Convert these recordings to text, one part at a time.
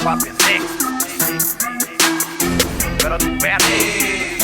papi sí. Pero tú espérate.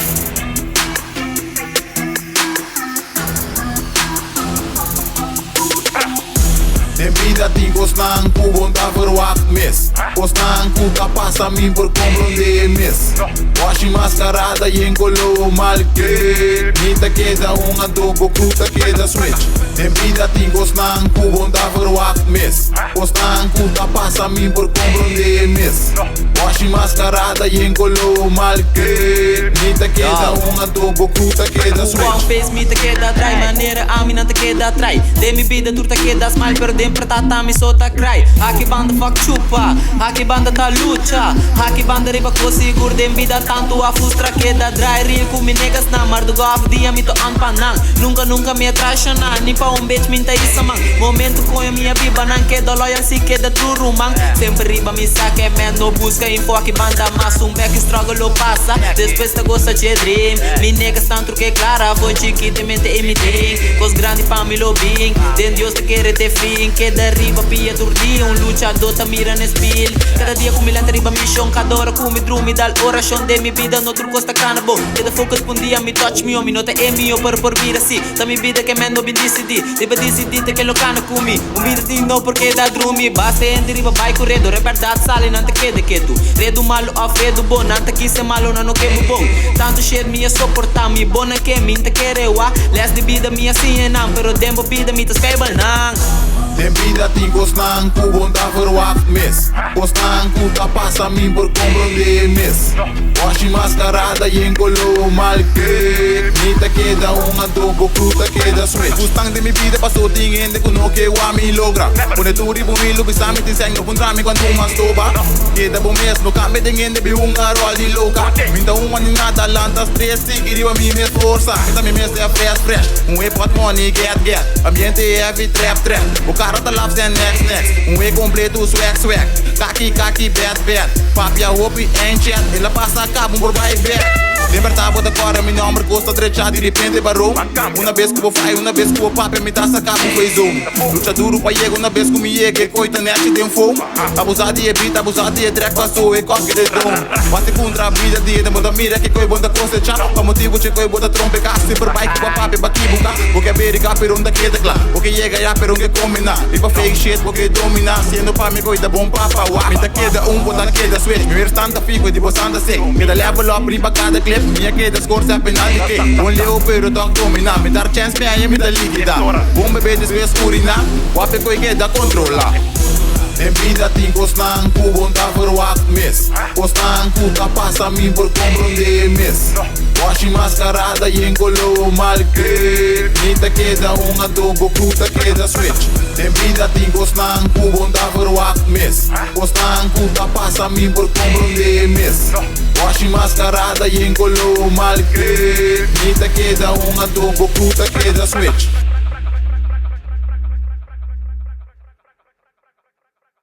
Dem vida ting osnan ku bonda verwak mis. Osnan ku kapasa min por comprender mis. Washi mascarada y engolo mal que Nita queda un adobo cruta queda switch. Dem vida ting osnan ku bonda verwak mis. Osnan ku kapasa min por comprender mis. Washi mascarada y engolo mal que Nita queda un adobo cruta queda switch. One face me te queda dry, maneira a mina te queda dry. De mi vida tu te queda smile, pero dentro tá me solta cry. Aqui banda fuck chupa, aqui banda tá luta. Aqui banda riba ko seguro dem vida tanto a frustra queda dry. Real com me negas na mar do gaf dia me to anpanang. Nunca me atrashana, ni pa bitch minta isa man. Momento com a minha biba não queda loyal se queda true rumang. Sempre riba me saque man, no busca info aqui banda mas back struggle passa. Depois te gosta de dream. Me negas tanto que clara, vou chiquita mente imiting. Cos grande pa me lobbying, den Deus te quer te fim. Queda riba pia turdi, luchador ta mira nesse spill. Cada dia com milhão riba mission, cada hora com me drum me dal oração de mi vida no truco sta canabo. Queda focus por dia me touch me, me nota é mio por vir assim. Ta mi vida que mendo bin decidi, riba decidi te que lo cana comi. Vida di no porque da drumi, basta ende riba vai corredo, liberdade sale não te queda que tu. Redo malo a fredo bom, não te quise malo não que me bom. Tanto shit me suportar me bona que me te querewa. Les de vida me assim não, pero dembo vida me te skybal não. Dem vida ting osnan ku bonda verwak mis. Osnan ku kapasa min por comprender mis. Washi mascarada y engolo mal que Nita queda un adobo cruta queda switch. Gustang de mi vida passou tingende ku no que wa mi logra. Pone tu ribu mi lubi sa mi tinseng no puntrami quando mas toba. Queda bom mes no cambe tingende bi un garo di loca. Minta un one nada lanta stress sigiri wa mi mes força. Minta mi mes é fresh. Um e pot money get. Ambiente heavy trap. O cara tá lá fazendo next. Um e completo swag. Kaki bad. Papi a roupa ain't chat. Ela passa a cabo por vai back. Libertava da cora, minha homem gosta de rechar, de repente barou. Uma vez que vou fly, uma vez que vou papi, me tá sacado fez luta duro pra llegar, uma vez que me llega, coita net tem fogo. Abusado e beat, abusado e track, passou e coque de dom. Bate contra a vida, de muda mira, que coi bonda coisa chapa. Pra motivo, che coi bonda trompe, casi por bike, pra papi, baki buka. Porque a berica, pero onde queda claro. Porque chega já, pero onde combina. E pra fake shit, porque domina. Sendo pra me coisa bom papa, uá. Me tá queda bonda queda switch. Me ver tanta fico e de boçanda seco. Me dá level up, riba cada clip. Minha queda score penal de que um leo pero toc dominar. Me dar chance me aí me dá líquida. Bom bebê desvés curina. Wape coi queda controlar. Dem vida ting osnan ku bonda verwak mis. Osnan ku kapasa min por comprender mis. Washi mascarada y engolo mal que Nita queda un adobo cruta queda switch. Dem vida ting osnan ku bonda verwak mis. Osnan ku kapasa min por comprender mis. Washi mascarada y engolo mal que Nita queda un adobo cruta queda switch.